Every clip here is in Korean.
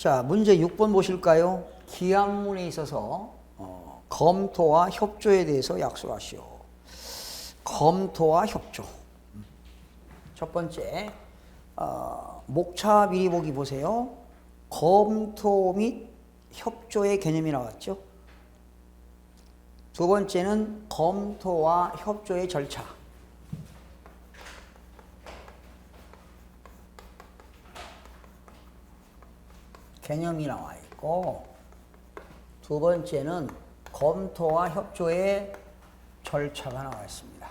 자, 문제 6번 보실까요? 기한문에 있어서 검토와 협조에 대해서 약속하시오. 검토와 협조. 첫 번째, 목차 미리 보기 보세요. 검토 및 협조의 개념이 나왔죠. 두 번째는 검토와 협조의 절차. 개념이 나와 있고, 두 번째는 검토와 협조의 절차가 나와 있습니다.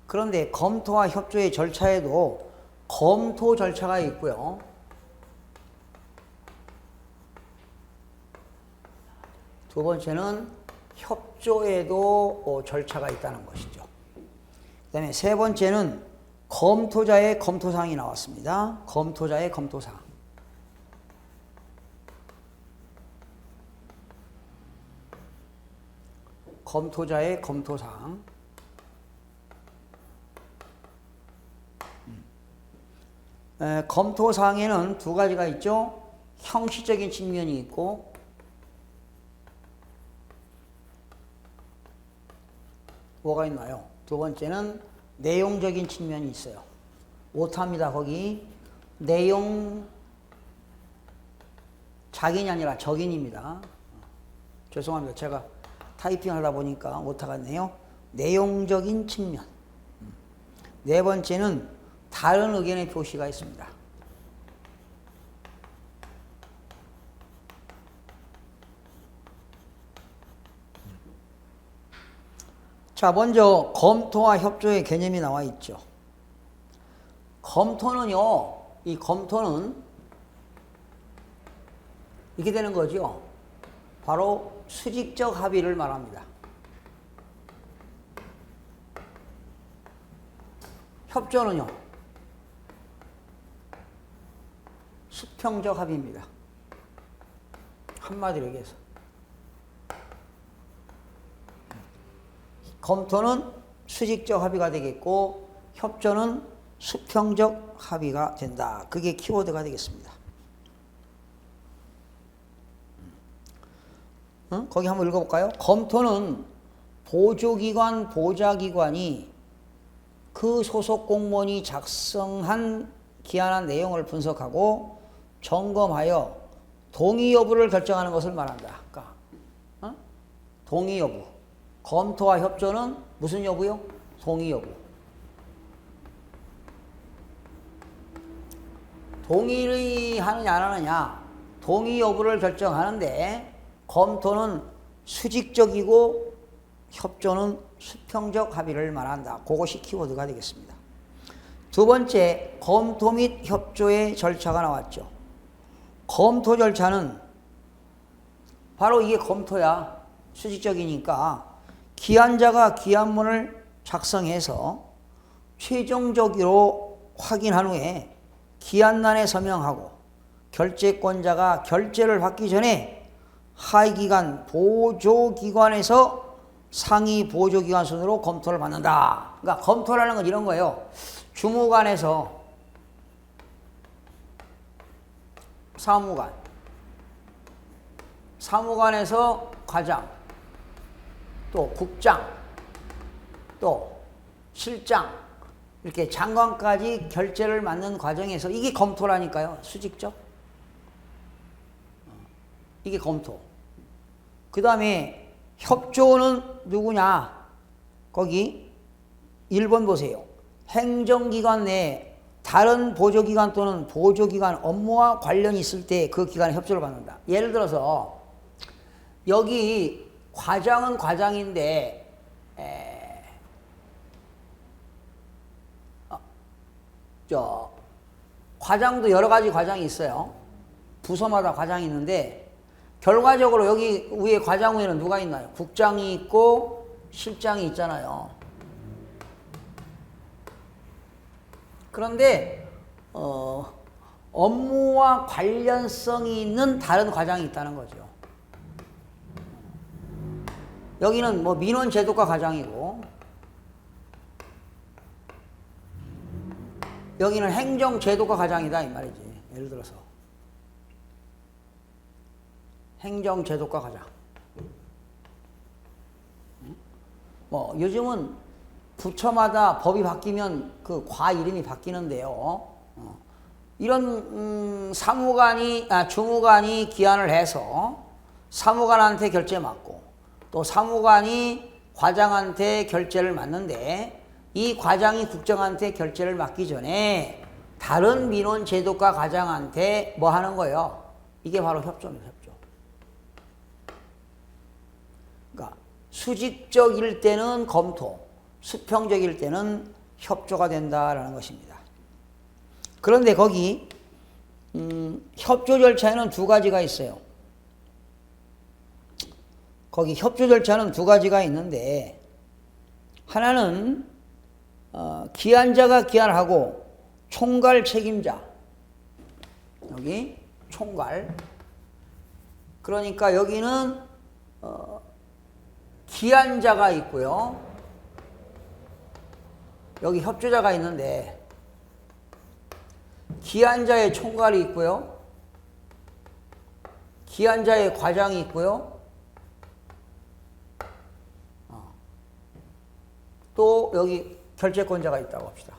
그런데 검토와 협조의 절차에도 검토 절차가 있고요. 두 번째는 협조에도 절차가 있다는 것이죠. 그 다음에 세 번째는 검토자의 검토사항이 나왔습니다. 검토자의 검토사항. 검토자의 검토사항. 검토사항에는 두 가지가 있죠. 형식적인 측면이 있고 뭐가 있나요? 두 번째는 내용적인 측면이 있어요. 오타입니다. 거기 내용 자긴이 아니라 적인입니다. 죄송합니다. 제가 타이핑 하다 보니까 오타가 있네요. 내용적인 측면. 네 번째는 다른 의견의 표시가 있습니다. 자, 먼저 검토와 협조의 개념이 나와 있죠. 검토는요, 이 검토는 이렇게 되는 거죠. 바로 수직적 합의를 말합니다. 협조는요, 수평적 합의입니다. 한마디로 얘기해서. 검토는 수직적 합의가 되겠고, 협조는 수평적 합의가 된다. 그게 키워드가 되겠습니다. 거기 한번 읽어볼까요? 검토는 보조기관, 보좌기관이 그 소속 공무원이 작성한 기한한 내용을 분석하고 점검하여 동의 여부를 결정하는 것을 말한다. 그러니까 동의 여부. 검토와 협조는 무슨 여부요? 동의 여부. 동의를 하느냐 안 하느냐, 동의 여부를 결정하는데 검토는 수직적이고 협조는 수평적 합의를 말한다. 그것이 키워드가 되겠습니다. 두 번째, 검토 및 협조의 절차가 나왔죠. 검토 절차는 바로 이게 검토야. 수직적이니까 기한자가 기한문을 작성해서 최종적으로 확인한 후에 기한란에 서명하고 결재권자가 결재를 받기 전에 하위기관 보조기관에서 상위 보조기관 순으로 검토를 받는다. 그러니까 검토라는 건 이런 거예요. 주무관에서 사무관, 사무관에서 과장, 또 국장, 또 실장, 이렇게 장관까지 결재를 맡는 과정에서 이게 검토라니까요. 수직적. 이게 검토. 그 다음에 협조는 누구냐? 거기 1번 보세요. 행정기관 내에 다른 보조기관 또는 보조기관 업무와 관련이 있을 때 그 기관에 협조를 받는다. 예를 들어서 여기 과장은 과장인데 과장도 여러 가지 과장이 있어요. 부서마다 과장이 있는데 결과적으로 여기 위에 과장 위에는 누가 있나요? 국장이 있고 실장이 있잖아요. 그런데 업무와 관련성이 있는 다른 과장이 있다는 거죠. 여기는 뭐 민원제도과 과장이고 여기는 행정제도과 과장이다 이 말이지. 예를 들어서 행정제도과 과장. 뭐 요즘은 부처마다 법이 바뀌면 그 과 이름이 바뀌는데요. 이런 주무관이 기한을 해서 사무관한테 결제 맡고 또 사무관이 과장한테 결제를 맡는데 이 과장이 국정한테 결제를 맡기 전에 다른 민원 제도과 과장한테 뭐 하는 거예요? 이게 바로 협조입니다. 협조. 그러니까 수직적일 때는 검토, 수평적일 때는 협조가 된다라는 것입니다. 그런데 거기 협조 절차에는 두 가지가 있어요. 거기 협조 절차는 두 가지가 있는데 하나는 기한자가 기한하고 총괄 책임자. 여기 총괄. 그러니까 여기는 기한자가 있고요. 여기 협조자가 있는데 기한자의 총괄이 있고요. 기한자의 과장이 있고요. 또 여기 결재권자가 있다고 합시다.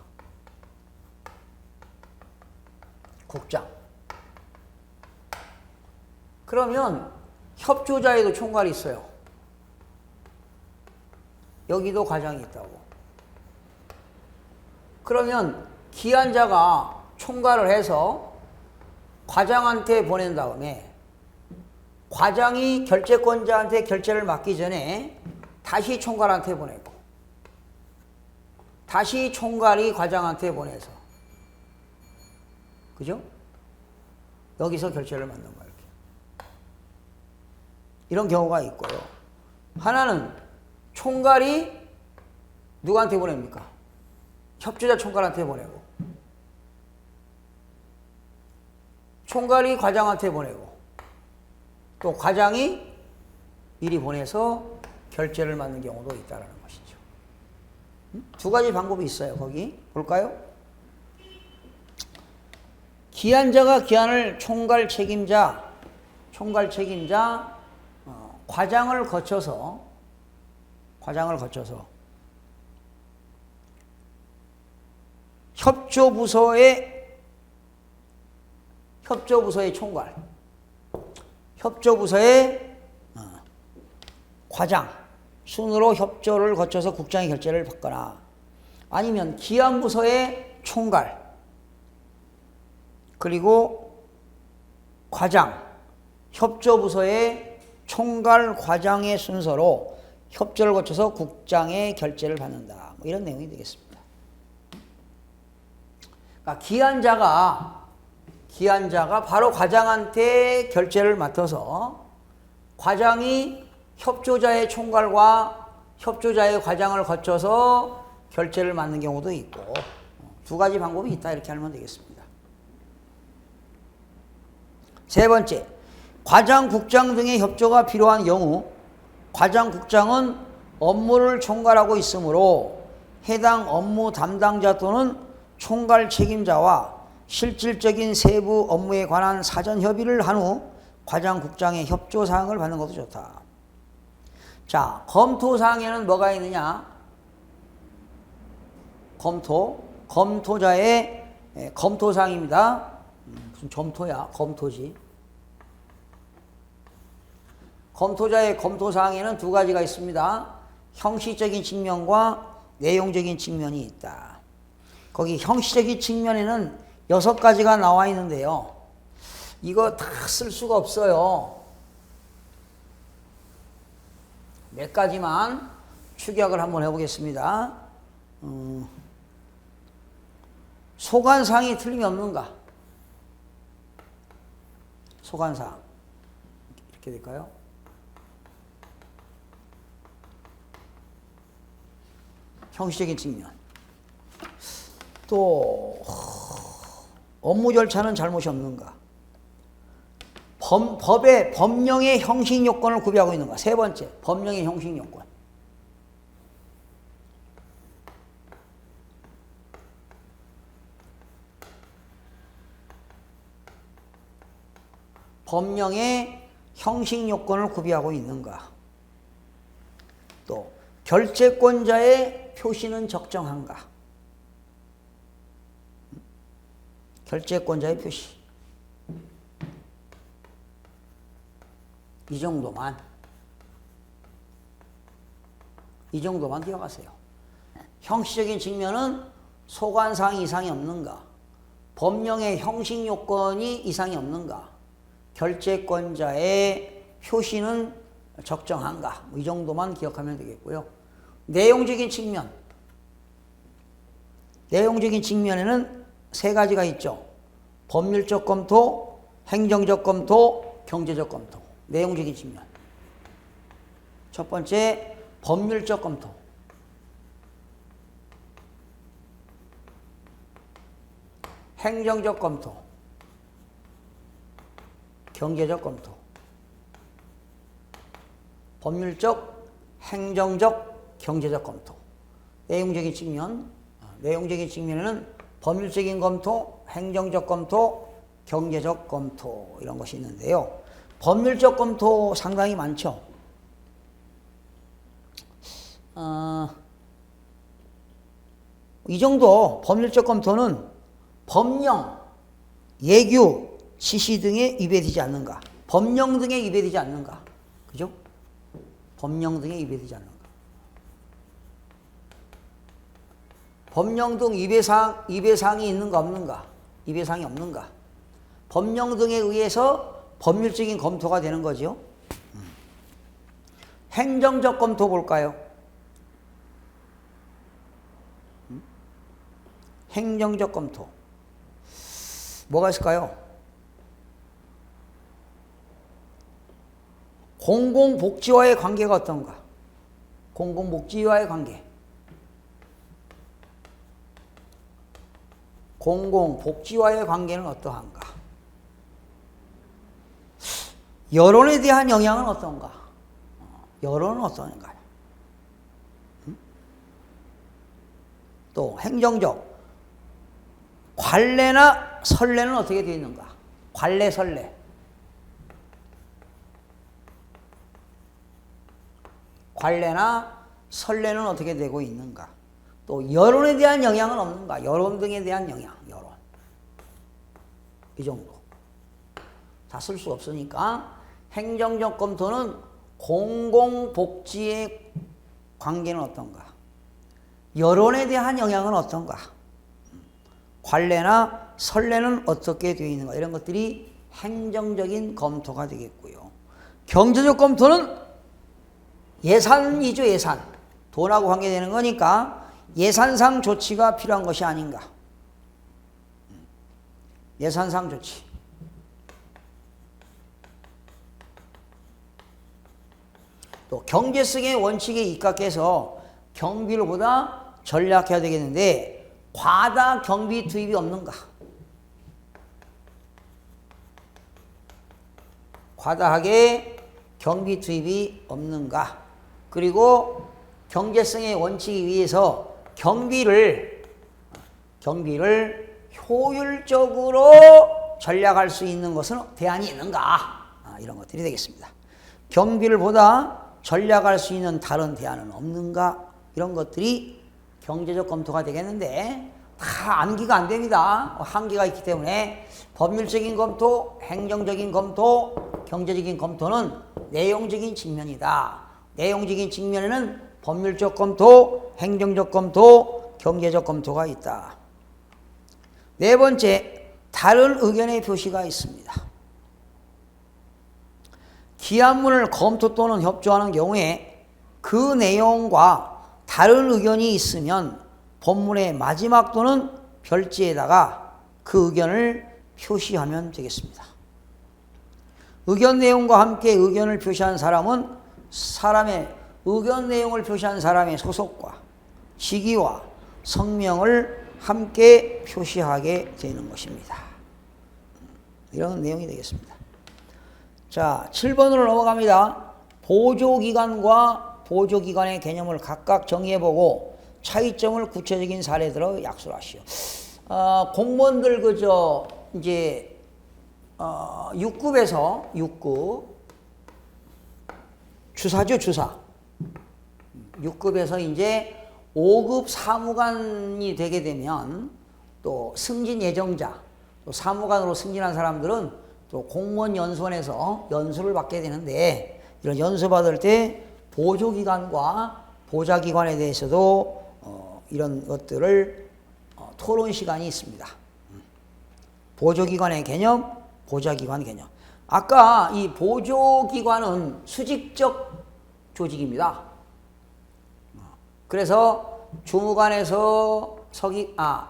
국장. 그러면 협조자에도 총괄이 있어요. 여기도 과장이 있다고. 그러면 기한자가 총괄을 해서 과장한테 보낸 다음에 과장이 결재권자한테 결재를 맡기 전에 다시 총괄한테 보내고 다시 총괄이 과장한테 보내서 그죠? 여기서 결재를 맡는 거예요. 이렇게. 이런 경우가 있고요. 하나는 총괄이 누구한테 보냅니까? 협조자 총괄한테 보내고 총괄이 과장한테 보내고 또 과장이 미리 보내서 결재를 맡는 경우도 있다는 것이죠. 두 가지 방법이 있어요. 거기 볼까요? 기한자가 기한을 총괄 책임자 과장을 거쳐서 협조부서의 총괄, 협조부서의 과장 순으로 협조를 거쳐서 국장이 결재를 받거나 아니면 기한부서의 총괄 그리고 과장, 협조부서의 총괄 과장의 순서로 협조를 거쳐서 국장의 결재를 받는다. 뭐 이런 내용이 되겠습니다. 그러니까 기한자가 바로 과장한테 결재를 맡아서 과장이 협조자의 총괄과 협조자의 과장을 거쳐서 결재를 맡는 경우도 있고 두 가지 방법이 있다 이렇게 하면 되겠습니다. 세 번째, 과장, 국장 등의 협조가 필요한 경우 과장, 국장은 업무를 총괄하고 있으므로 해당 업무 담당자 또는 총괄 책임자와 실질적인 세부 업무에 관한 사전 협의를 한 후 과장, 국장의 협조 사항을 받는 것도 좋다. 자, 검토 사항에는 뭐가 있느냐? 검토자의 검토 사항입니다. 무슨 점토야? 검토지. 검토자의 검토 사항에는 두 가지가 있습니다. 형식적인 측면과 내용적인 측면이 있다. 거기 형식적인 측면에는 6가지가 나와 있는데요. 이거 다 쓸 수가 없어요. 몇 가지만 축약을 한번 해보겠습니다. 소관사항이 틀림이 없는가? 소관사항. 이렇게 될까요? 형식적인 측면. 또 업무 절차는 잘못이 없는가? 법의 법령의 형식 요건을 구비하고 있는가? 세 번째, 법령의 형식 요건. 법령의 형식 요건을 구비하고 있는가? 또 결제권자의 표시는 적정한가? 결제권자의 표시. 이 정도만 기억하세요. 형식적인 측면은 소관사항 이상이 없는가? 법령의 형식 요건이 이상이 없는가? 결제권자의 표시는 적정한가? 이 정도만 기억하면 되겠고요. 내용적인 측면에는 세 가지가 있죠. 법률적 검토, 행정적 검토, 경제적 검토. 내용적인 측면. 첫 번째, 법률적 검토. 행정적 검토. 경제적 검토. 법률적, 행정적, 경제적 검토. 내용적인 측면에는 법률적인 검토, 행정적 검토, 경제적 검토 이런 것이 있는데요. 법률적 검토 상당히 많죠. 이 정도 법률적 검토는 법령, 예규, 시시 등에 위배되지 않는가? 법령 등에 위배되지 않는가? 그죠? 법령 등에 위배되지 않는가? 법령 등 위배사항이 있는가 없는가? 위배사항이 없는가? 법령 등에 의해서 법률적인 검토가 되는 거죠. 행정적 검토 볼까요? 행정적 검토. 뭐가 있을까요? 공공복지와의 관계가 어떤가? 공공복지와의 관계. 공공복지와의 관계는 어떠한가? 여론에 대한 영향은 어떤가? 여론은 어떤가? 또 행정적. 관례나 선례는 어떻게 되어 있는가? 관례, 선례. 관례나 선례는 어떻게 되고 있는가? 또 여론에 대한 영향은 없는가? 여론 등에 대한 영향, 여론. 이 정도. 다 쓸 수 없으니까 행정적 검토는 공공복지의 관계는 어떤가? 여론에 대한 영향은 어떤가? 관례나 선례는 어떻게 되어 있는가? 이런 것들이 행정적인 검토가 되겠고요. 경제적 검토는 예산이죠, 예산. 돈하고 관계되는 거니까 예산상 조치가 필요한 것이 아닌가. 예산상 조치. 또 경제성의 원칙에 입각해서 경비를 보다 전략해야 되겠는데 과다 경비 투입이 없는가? 과다하게 경비 투입이 없는가? 그리고 경제성의 원칙에 의해서 경비를 효율적으로 전략할 수 있는 것은 대안이 있는가? 이런 것들이 되겠습니다. 경비를 보다 전략할 수 있는 다른 대안은 없는가? 이런 것들이 경제적 검토가 되겠는데 다 암기가 안 됩니다. 한계가 있기 때문에 법률적인 검토, 행정적인 검토, 경제적인 검토는 내용적인 측면이다. 내용적인 측면에는 법률적 검토, 행정적 검토, 경제적 검토가 있다. 네 번째, 다른 의견의 표시가 있습니다. 기한문을 검토 또는 협조하는 경우에 그 내용과 다른 의견이 있으면 본문의 마지막 또는 별지에다가 그 의견을 표시하면 되겠습니다. 의견 내용과 함께 의견을 표시한 사람은 의견 내용을 표시한 사람의 소속과 직위와 성명을 함께 표시하게 되는 것입니다. 이런 내용이 되겠습니다. 자, 7번으로 넘어갑니다. 보조기관과 보조기관의 개념을 각각 정의해보고 차이점을 구체적인 사례들로 약술하시오. 공무원들 이제 6급에서 6급 주사죠, 주사. 6급에서 이제 5급 사무관이 되게 되면 또 승진 예정자, 또 사무관으로 승진한 사람들은 또 공무원 연수원에서 연수를 받게 되는데 이런 연수 받을 때 보조기관과 보좌기관에 대해서도 이런 것들을 토론 시간이 있습니다. 보조기관의 개념, 보좌기관 개념. 아까 이 보조기관은 수직적 조직입니다. 그래서 주무관에서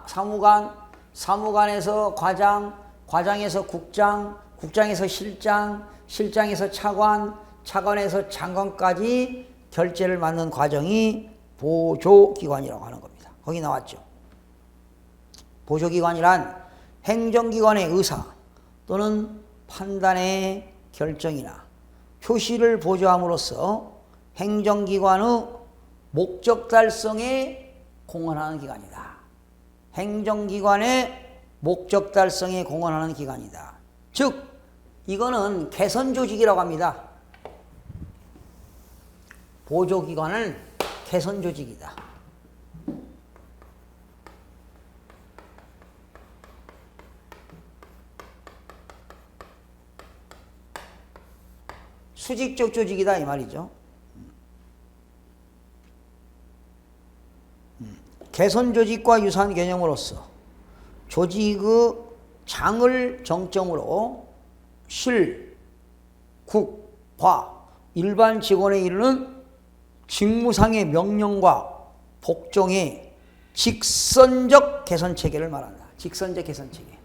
사무관, 사무관에서 과장, 과장에서 국장, 국장에서 실장, 실장에서 차관, 차관에서 장관까지 결재를 맡는 과정이 보조기관이라고 하는 겁니다. 거기 나왔죠. 보조기관이란 행정기관의 의사 또는 판단의 결정이나 표시를 보조함으로써 행정기관의 목적 달성에 공헌하는 기관이다. 행정기관의 목적 달성에 공헌하는 기관이다. 즉 이거는 개선조직이라고 합니다. 보조기관은 개선조직이다. 수직적 조직이다 이 말이죠. 개선조직과 유사한 개념으로서 조직의 장을 정점으로 실, 국, 과, 일반 직원에 이르는 직무상의 명령과 복종의 직선적 개선체계를 말한다. 직선적 개선체계.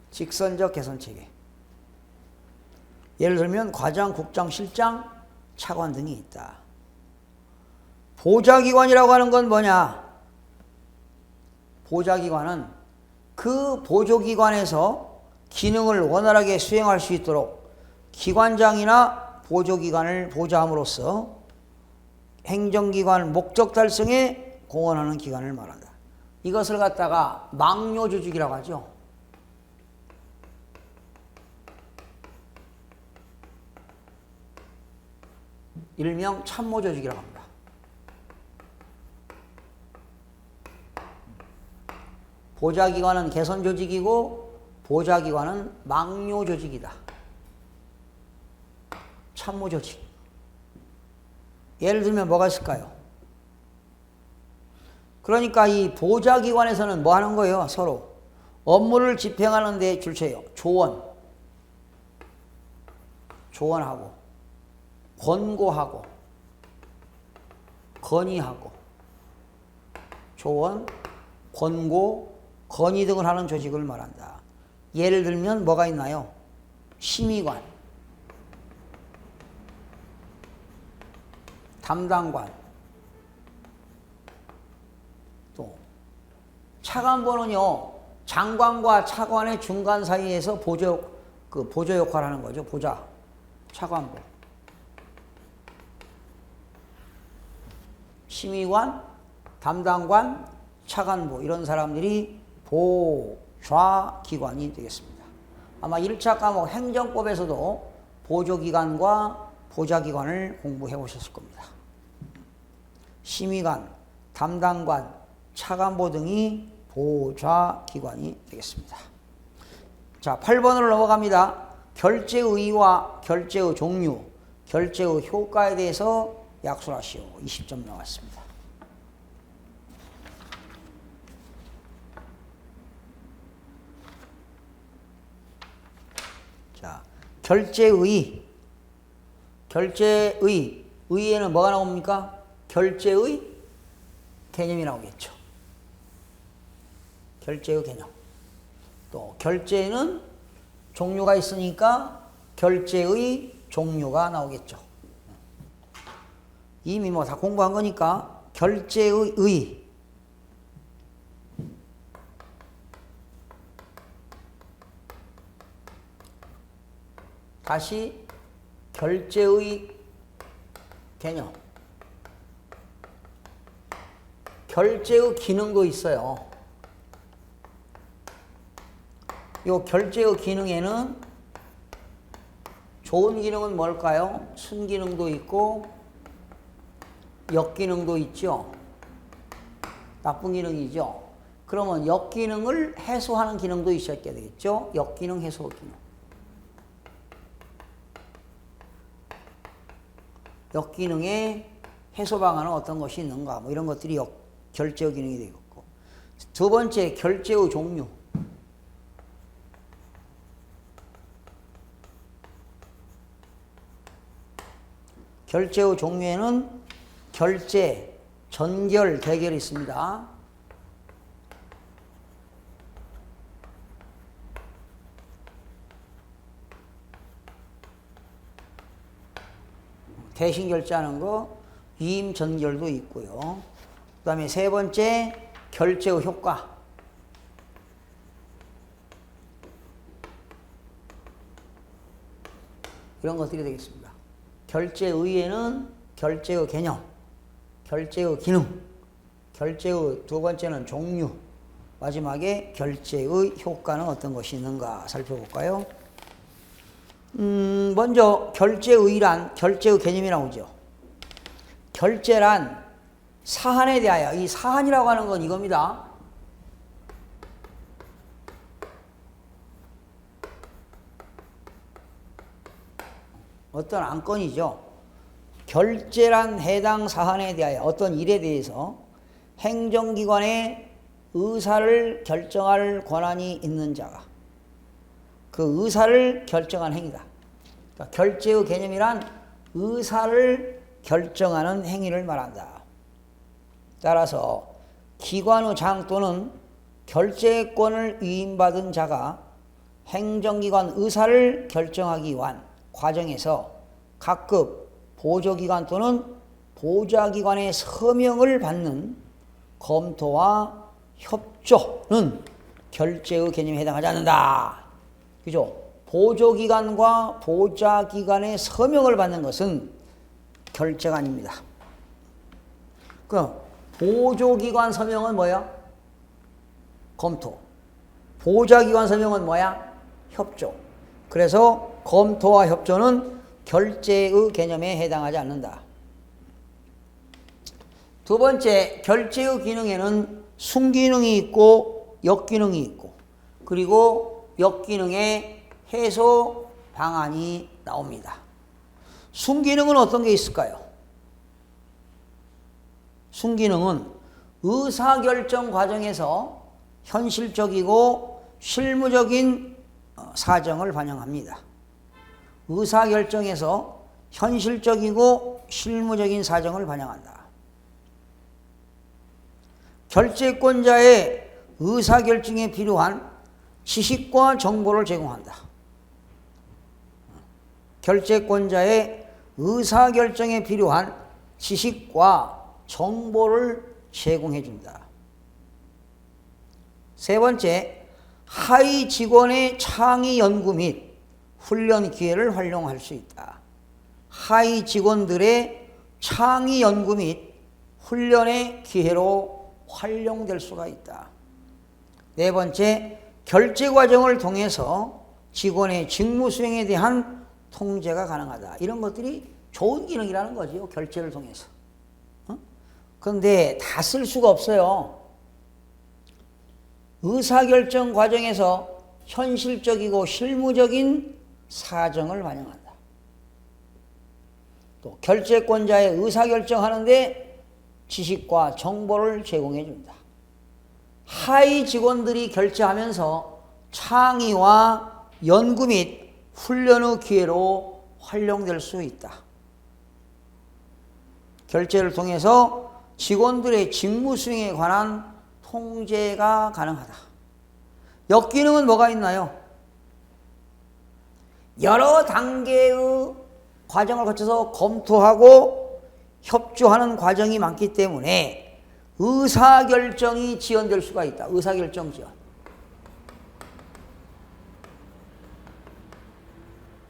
직선적 개선체계. 예를 들면 과장, 국장, 실장, 차관 등이 있다. 보좌기관이라고 하는 건 뭐냐? 보좌기관은 그 보조기관에서 기능을 원활하게 수행할 수 있도록 기관장이나 보조기관을 보좌함으로써 행정기관 목적 달성에 공헌하는 기관을 말한다. 이것을 갖다가 망료조직이라고 하죠. 일명 참모조직이라고 합니다. 보좌기관은 개선조직이고 보좌기관은 망료조직이다. 참모조직. 예를 들면 뭐가 있을까요? 그러니까 이 보좌기관에서는 뭐 하는 거예요? 서로 업무를 집행하는 데 줄쳐요. 조언하고 권고하고 건의하고 조언, 권고, 건의 등을 하는 조직을 말한다. 예를 들면 뭐가 있나요? 심의관, 담당관, 또 차관보는요 장관과 차관의 중간 사이에서 보조 역할을 하는 거죠. 차관보. 심의관, 담당관, 차관보 이런 사람들이 보좌기관이 되겠습니다. 아마 1차 과목 행정법에서도 보조기관과 보좌기관을 공부해 오셨을 겁니다. 심의관, 담당관, 차관보 등이 보좌기관이 되겠습니다. 자, 8번으로 넘어갑니다. 결재의의와 결재의 종류, 결재의 효과에 대해서 약술하시오. 20점 나왔습니다. 자, 결재의. 의에는 뭐가 나옵니까? 결재의 개념이 나오겠죠. 결재의 개념. 또 결재는 종류가 있으니까 결재의 종류가 나오겠죠. 이미 뭐 다 공부한 거니까 결재의 의. 다시 결재의 개념. 결재의 기능도 있어요. 요 결제의 기능에는 좋은 기능은 뭘까요? 순기능도 있고 역기능도 있죠. 나쁜 기능이죠. 그러면 역기능을 해소하는 기능도 있어야 되겠죠. 역기능, 해소 기능. 역기능의 해소 방안은 어떤 것이 있는가? 뭐 이런 것들이 결제의 기능이 되겠고. 두 번째, 결제의 종류. 결제의 종류에는 결제, 전결, 대결이 있습니다. 대신 결제하는 거, 위임 전결도 있고요. 그 다음에 세 번째, 결제의 효과. 이런 것들이 되겠습니다. 결제의에는 결제의 개념, 결제의 기능, 결제의 두 번째는 종류, 마지막에 결제의 효과는 어떤 것이 있는가 살펴볼까요? 먼저 결제의란 결제의 개념이 나오죠. 결제란 사한에 대하여, 이 사한이라고 하는 건 이겁니다. 어떤 안건이죠. 결제란 해당 사안에 대하여 어떤 일에 대해서 행정기관의 의사를 결정할 권한이 있는 자가 그 의사를 결정한 행위다. 그러니까 결제의 개념이란 의사를 결정하는 행위를 말한다. 따라서 기관의 장 또는 결제권을 위임받은 자가 행정기관 의사를 결정하기 위한 과정에서 각급 보조기관 또는 보좌기관의 서명을 받는 검토와 협조는 결제의 개념에 해당하지 않는다. 그죠? 보조기관과 보좌기관의 서명을 받는 것은 결제가 아닙니다. 그럼 보조기관 서명은 뭐야? 검토. 보좌기관 서명은 뭐야? 협조. 그래서 검토와 협조는 결제의 개념에 해당하지 않는다. 두 번째, 결제의 기능에는 순기능이 있고 역기능이 있고 그리고 역기능의 해소 방안이 나옵니다. 순기능은 어떤 게 있을까요? 순기능은 의사결정 과정에서 현실적이고 실무적인 사정을 반영합니다. 의사결정에서 현실적이고 실무적인 사정을 반영한다. 결제권자의 의사결정에 필요한 지식과 정보를 제공한다. 결제권자의 의사결정에 필요한 지식과 정보를 제공해 준다. 세 번째, 하위 직원의 창의 연구 및 훈련 기회를 활용할 수 있다. 하위 직원들의 창의 연구 및 훈련의 기회로 활용될 수가 있다. 네 번째, 결제 과정을 통해서 직원의 직무 수행에 대한 통제가 가능하다. 이런 것들이 좋은 기능이라는 거죠. 결제를 통해서. 그런데 다 쓸 수가 없어요. 의사결정 과정에서 현실적이고 실무적인 사정을 반영한다. 또 결제권자의 의사결정하는데 지식과 정보를 제공해 준다. 하위 직원들이 결제하면서 창의와 연구 및 훈련의 기회로 활용될 수 있다. 결제를 통해서 직원들의 직무 수행에 관한 통제가 가능하다. 역기능은 뭐가 있나요? 여러 단계의 과정을 거쳐서 검토하고 협조하는 과정이 많기 때문에 의사결정이 지연될 수가 있다. 의사결정 지연.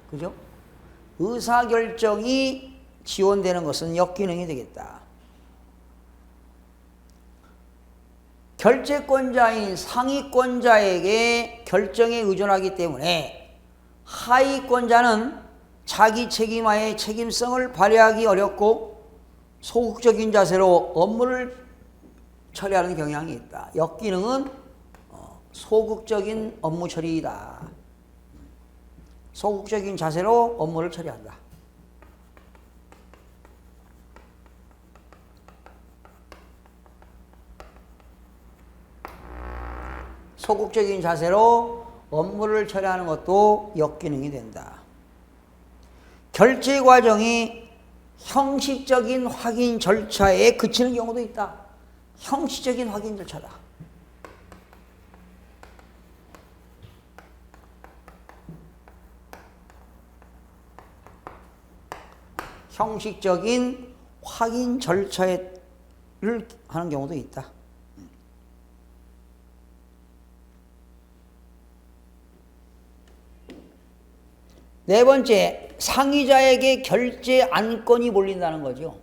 그죠? 의사결정이 지원되는 것은 역기능이 되겠다. 결재권자인 상위권자에게 결정에 의존하기 때문에 하위권자는 자기 책임하에 책임성을 발휘하기 어렵고 소극적인 자세로 업무를 처리하는 경향이 있다. 역기능은 소극적인 업무 처리이다. 소극적인 자세로 업무를 처리한다. 소극적인 자세로 업무를 처리하는 것도 역기능이 된다. 결제 과정이 형식적인 확인 절차에 그치는 경우도 있다. 형식적인 확인 절차다. 형식적인 확인 절차를 하는 경우도 있다. 네 번째, 상위자에게 결제 안건이 몰린다는 거죠.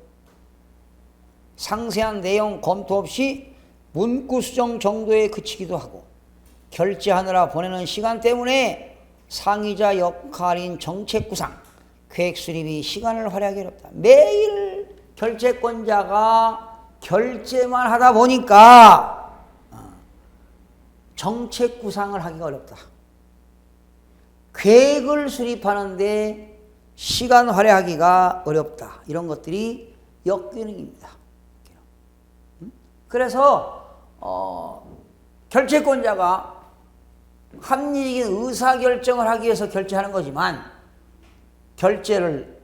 상세한 내용 검토 없이 문구 수정 정도에 그치기도 하고 결제하느라 보내는 시간 때문에 상위자 역할인 정책 구상, 계획 수립이 시간을 활용하기 어렵다. 매일 결제권자가 결제만 하다 보니까 정책 구상을 하기가 어렵다. 계획을 수립하는데 시간 할애하기가 어렵다. 이런 것들이 역기능입니다. 그래서 결제권자가 합리적인 의사결정을 하기 위해서 결제하는 거지만 결제를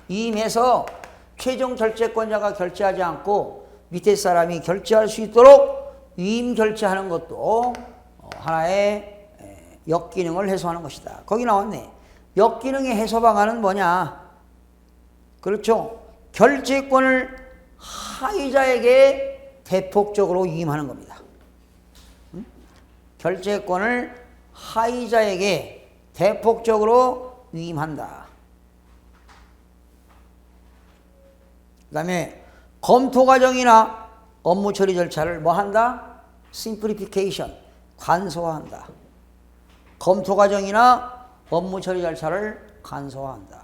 이임해서 최종 결제권자가 결제하지 않고 밑에 사람이 결제할 수 있도록 위임 결제하는 것도 하나의 역기능을 해소하는 것이다. 거기 나왔네. 역기능의 해소 방안은 뭐냐? 그렇죠. 결제권을 하위자에게 대폭적으로 위임하는 겁니다. 결제권을 하위자에게 대폭적으로 위임한다. 그 다음에 검토 과정이나 업무 처리 절차를 뭐 한다? 심플리피케이션, 간소화한다. 검토 과정이나 업무 처리 절차를 간소화한다.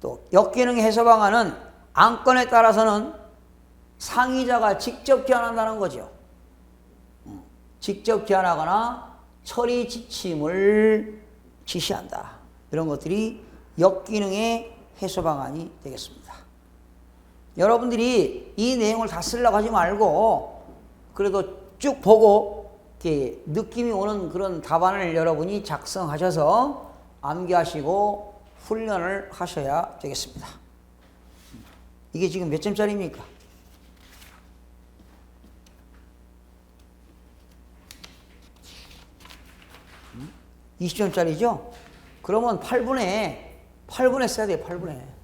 또 역기능의 해소 방안은 안건에 따라서는 상위자가 직접 기한한다는 거죠. 직접 기한하거나 처리 지침을 지시한다. 이런 것들이 역기능의 해소 방안이 되겠습니다. 여러분들이 이 내용을 다 쓰려고 하지 말고 그래도 쭉 보고 이렇게 느낌이 오는 그런 답안을 여러분이 작성하셔서 암기하시고 훈련을 하셔야 되겠습니다. 이게 지금 몇 점짜리입니까? 20점짜리죠? 그러면 8분에 써야 돼요. 8분에.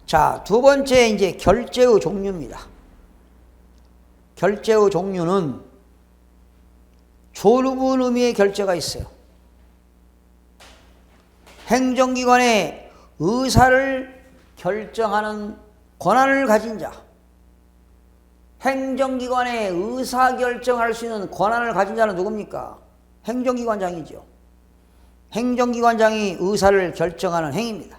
자, 두 번째 이제 결제의 종류입니다. 결제의 종류는 졸분 의미의 결제가 있어요. 행정기관의 의사를 결정하는 권한을 가진 자, 행정기관의 의사결정할 수 있는 권한을 가진 자는 누굽니까? 행정기관장이죠. 행정기관장이 의사를 결정하는 행위입니다.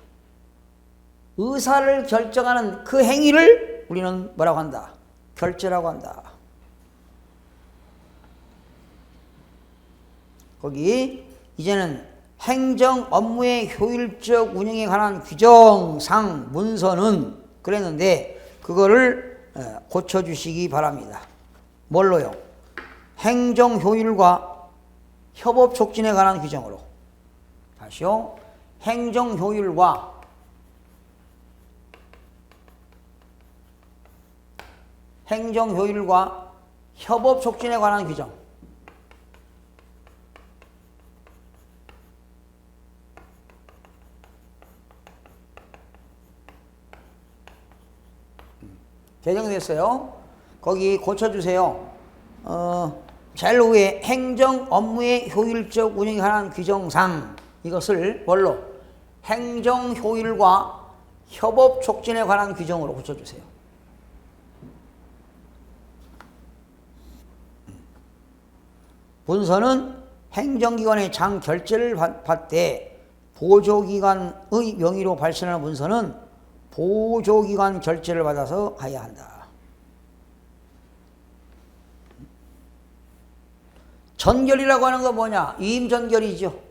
의사를 결정하는 그 행위를 우리는 뭐라고 한다? 결제라고 한다. 거기 이제는 행정 업무의 효율적 운영에 관한 규정상 문서는 그랬는데 그거를 고쳐주시기 바랍니다. 뭘로요? 행정 효율과 협업 촉진에 관한 규정으로. 다시요. 행정 효율과 협업 촉진에 관한 규정. 개정됐어요. 거기 고쳐주세요. 제일 위에 행정 업무의 효율적 운영에 관한 규정상 이것을 뭘로? 행정 효율과 협업 촉진에 관한 규정으로 고쳐주세요. 문서는 행정기관의 장 결재를 받되 보조기관의 명의로 발신하는 문서는 보조기관 결재를 받아서 해야 한다. 전결이라고 하는 건 뭐냐? 위임전결이죠.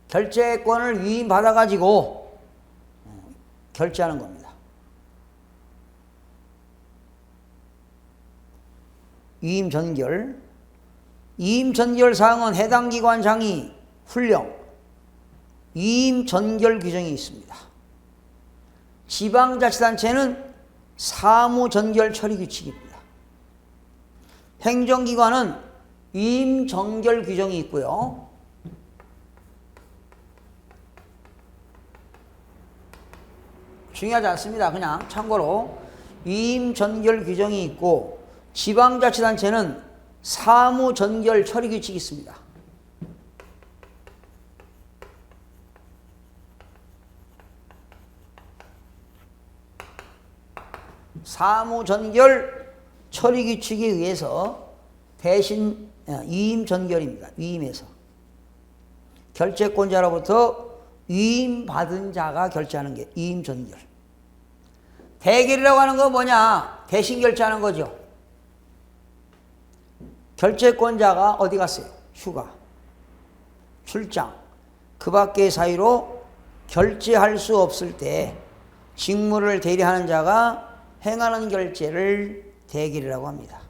결재권을 위임받아가지고 결재하는 겁니다. 위임전결. 위임전결 사항은 해당 기관장이 훈령, 위임전결 규정이 있습니다. 지방자치단체는 사무전결 처리 규칙입니다. 행정기관은 위임전결 규정이 있고요. 중요하지 않습니다. 그냥 참고로 위임전결 규정이 있고 지방자치단체는 사무전결 처리 규칙이 있습니다. 사무전결 처리 규칙에 의해서 대신 위임전결입니다. 위임해서. 결재권자로부터 위임받은 자가 결재하는 게 위임전결. 대결이라고 하는 건 뭐냐? 대신 결재하는 거죠. 결재권자가 어디 갔어요? 휴가, 출장, 그 밖의 사유로 결재할 수 없을 때 직무를 대리하는 자가 행하는 결재를 대결이라고 합니다.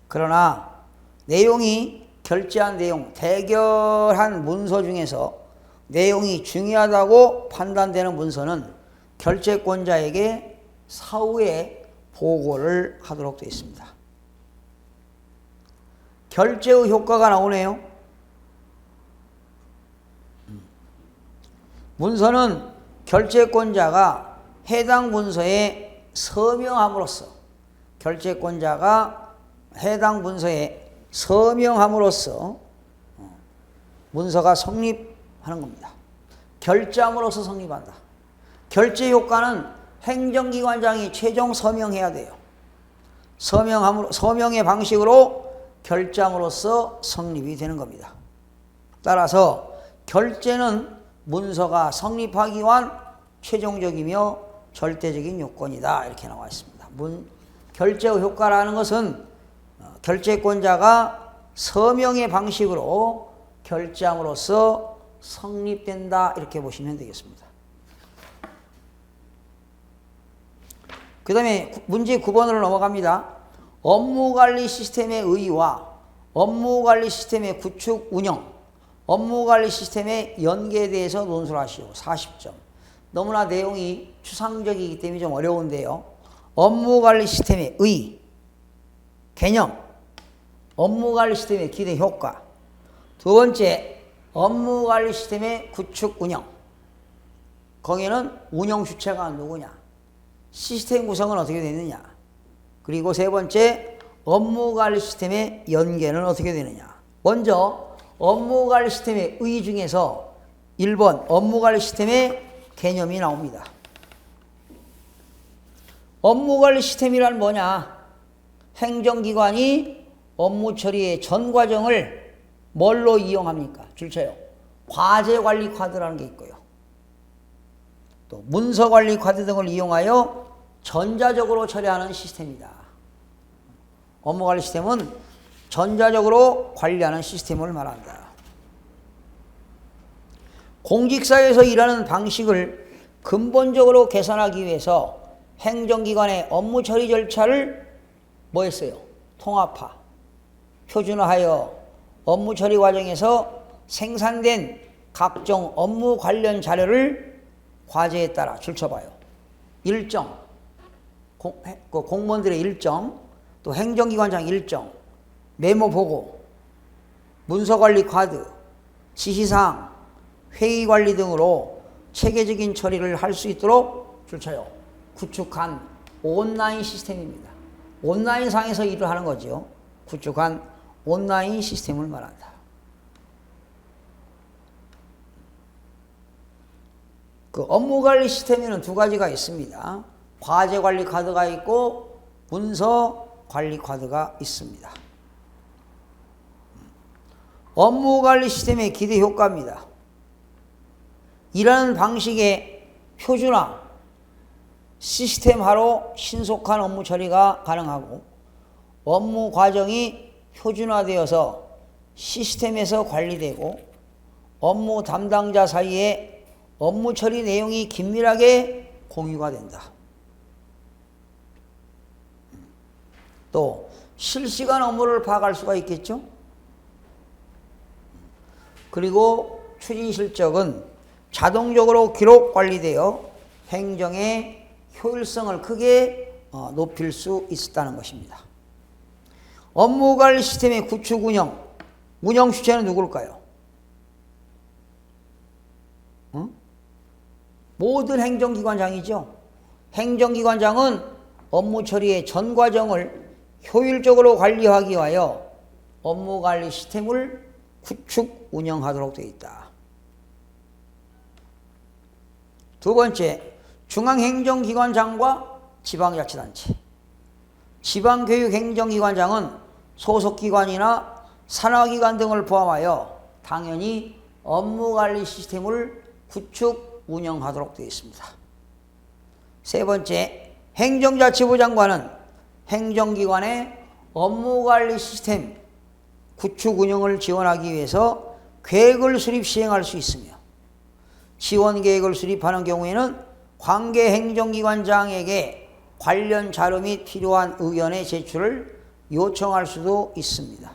그러나 내용이 결재한 내용, 대결한 문서 중에서 내용이 중요하다고 판단되는 문서는 결재권자에게 사후에 보고를 하도록 되어 있습니다. 결재의 효과가 나오네요. 문서는 결재권자가 해당 문서에 서명함으로써 결재권자가 해당 문서에 서명함으로써 문서가 성립하는 겁니다. 결재함으로써 성립한다. 결재 효과는 행정기관장이 최종 서명해야 돼요. 서명의 방식으로 결재함으로써 성립이 되는 겁니다. 따라서 결재는 문서가 성립하기 위한 최종적이며 절대적인 요건이다. 이렇게 나와 있습니다. 결재의 효과라는 것은 결재권자가 서명의 방식으로 결재함으로써 성립된다. 이렇게 보시면 되겠습니다. 그 다음에 문제 9번으로 넘어갑니다. 업무관리 시스템의 의의와 업무관리 시스템의 구축 운영, 업무관리 시스템의 연계에 대해서 논술을 하시오. 40점. 너무나 내용이 추상적이기 때문에 좀 어려운데요. 업무관리 시스템의 의의, 개념, 업무관리 시스템의 기대 효과. 두 번째, 업무관리 시스템의 구축 운영. 거기에는 운영 주체가 누구냐? 시스템 구성은 어떻게 되느냐? 그리고 세 번째, 업무관리 시스템의 연계는 어떻게 되느냐? 먼저 업무관리 시스템의 의 중에서 1번 업무관리 시스템의 개념이 나옵니다. 업무관리 시스템이란 뭐냐? 행정기관이 업무 처리의 전 과정을 뭘로 이용합니까? 줄쳐요. 과제관리 카드라는 게 있고요. 또 문서관리 카드 등을 이용하여 전자적으로 처리하는 시스템이다. 업무관리 시스템은 전자적으로 관리하는 시스템을 말한다. 공직사회에서 일하는 방식을 근본적으로 개선하기 위해서 행정기관의 업무 처리 절차를 뭐 했어요? 통합화, 표준화하여 업무 처리 과정에서 생산된 각종 업무 관련 자료를 과제에 따라 줄쳐봐요. 일정, 공무원들의 일정, 또 행정기관장 일정, 메모 보고, 문서관리 카드, 지시사항, 회의관리 등으로 체계적인 처리를 할 수 있도록 줄쳐요. 구축한 온라인 시스템입니다. 온라인상에서 일을 하는 거죠. 구축한 온라인 시스템을 말한다. 그 업무관리 시스템에는 두 가지가 있습니다. 과제관리 카드가 있고 문서관리 카드가 있습니다. 업무관리 시스템의 기대 효과입니다. 이러한 방식의 표준화, 시스템화로 신속한 업무 처리가 가능하고 업무 과정이 표준화되어서 시스템에서 관리되고 업무 담당자 사이에 업무 처리 내용이 긴밀하게 공유가 된다. 또 실시간 업무를 파악할 수가 있겠죠. 그리고 추진 실적은 자동적으로 기록 관리되어 행정의 효율성을 크게 높일 수 있었다는 것입니다. 업무관리 시스템의 구축 운영 주체는 누굴까요? 모든 행정기관장이죠. 행정기관장은 업무 처리의 전 과정을 효율적으로 관리하기 위하여 업무관리 시스템을 구축 운영하도록 되어 있다. 두 번째, 중앙행정기관장과 지방자치단체. 지방교육행정기관장은 소속기관이나 산하기관 등을 포함하여 당연히 업무관리 시스템을 구축 운영하도록 되어 있습니다. 세 번째, 행정자치부 장관은 행정기관의 업무관리 시스템 구축 운영을 지원하기 위해서 계획을 수립 시행할 수 있으며 지원 계획을 수립하는 경우에는 관계 행정기관장에게 관련 자료 및 필요한 의견의 제출을 요청할 수도 있습니다.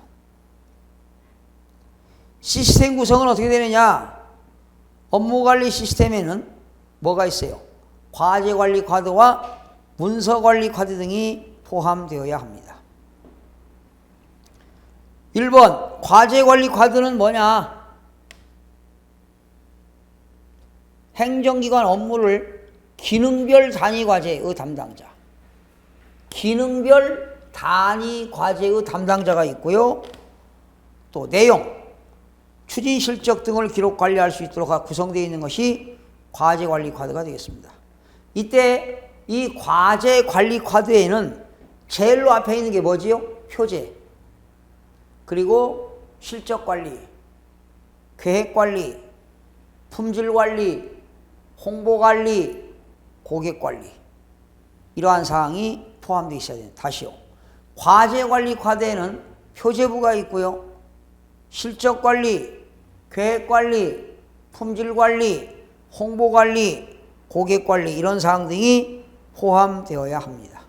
시스템 구성은 어떻게 되느냐? 업무관리 시스템에는 뭐가 있어요? 과제관리 카드와 문서관리 카드 등이 포함되어야 합니다. 1번, 과제관리 카드는 뭐냐? 행정기관 업무를 기능별 단위 과제의 담당자, 기능별 단위 과제의 담당자가 있고요. 또 내용, 추진 실적 등을 기록 관리할 수 있도록 구성되어 있는 것이 과제관리 카드가 되겠습니다. 이때 이 과제관리 카드에는 제일 앞에 있는 게 뭐지요? 표제, 그리고 실적관리, 계획관리, 품질관리, 홍보관리, 고객관리, 이러한 사항이 포함되어 있어야 됩니다. 다시요. 과제관리 카드에는 표제부가 있고요. 실적관리, 계획관리, 품질관리, 홍보관리, 고객관리, 이런 사항 등이 포함되어야 합니다.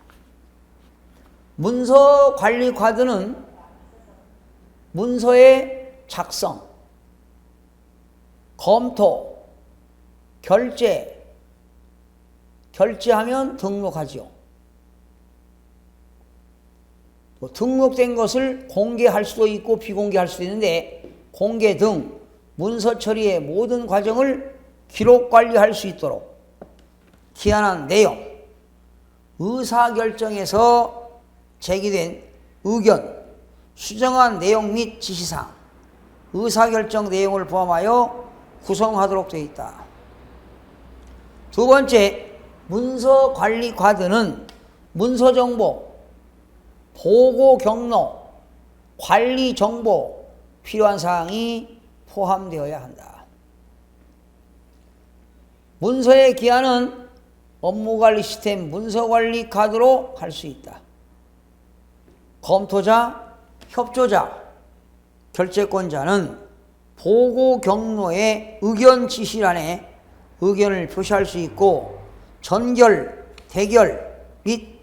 문서관리 카드는 문서의 작성, 검토, 결제하면 등록하지요. 등록된 것을 공개할 수도 있고 비공개할 수도 있는데 공개 등 문서 처리의 모든 과정을 기록 관리할 수 있도록 기한한 내용, 의사결정에서 제기된 의견, 수정한 내용 및 지시사항, 의사결정 내용을 포함하여 구성하도록 되어 있다. 두 번째, 문서관리 카드는 문서정보, 보고 경로, 관리 정보, 필요한 사항이 포함되어야 한다. 문서의 기한은 업무관리 시스템 문서관리 카드로 할 수 있다. 검토자, 협조자, 결재권자는 보고 경로의 의견 지시란에 의견을 표시할 수 있고 전결, 대결 및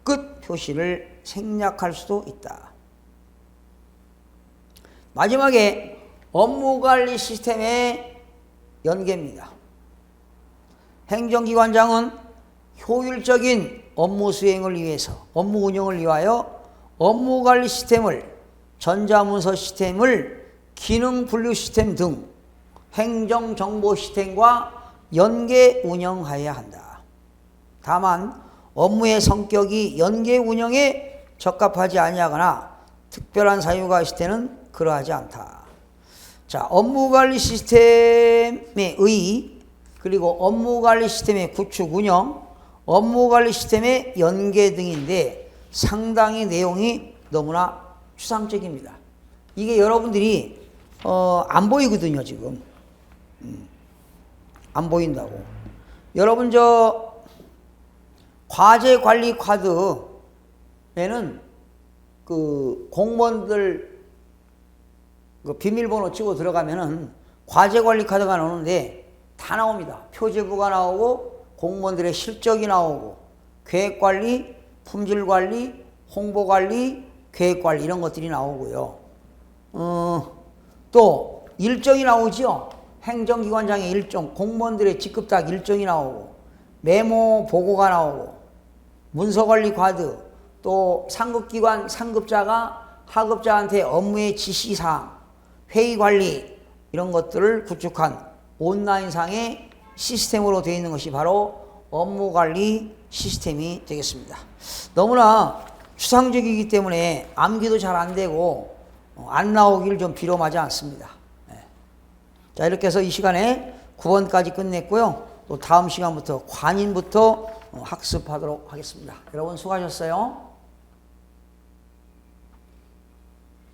끝 표시를 생략할 수도 있다. 마지막에 업무관리 시스템의 연계입니다. 행정기관장은 효율적인 업무 수행을 위해서, 업무 운영을 위하여 업무관리 시스템을, 전자문서 시스템을 기능 분류 시스템 등 행정정보 시스템과 연계 운영하여야 한다. 다만 업무의 성격이 연계 운영에 적합하지 아니하거나 특별한 사유가 있을 때는 그러하지 않다. 자, 업무관리 시스템의 그리고 업무관리 시스템의 구축 운영, 업무관리 시스템의 연계 등인데 상당히 내용이 너무나 추상적입니다. 이게 여러분들이 안 보이거든요, 지금. 안 보인다고. 여러분 과제 관리 카드에는 그 공무원들 그 비밀번호 치고 들어가면은 과제 관리 카드가 나오는데 다 나옵니다. 표제부가 나오고 공무원들의 실적이 나오고 계획 관리, 품질 관리, 홍보 관리, 계획 관리 이런 것들이 나오고요. 또 일정이 나오죠. 행정기관장의 일정, 공무원들의 직급탁 일정이 나오고 메모 보고가 나오고 문서관리 카드, 또 상급기관 상급자가 하급자한테 업무의 지시사항, 회의관리 이런 것들을 구축한 온라인상의 시스템으로 되어 있는 것이 바로 업무관리 시스템이 되겠습니다. 너무나 추상적이기 때문에 암기도 잘 안 되고 안 나오길 좀 비롬하지 않습니다. 자, 이렇게 해서 이 시간에 9번까지 끝냈고요. 또 다음 시간부터 관인부터 학습하도록 하겠습니다. 여러분 수고하셨어요.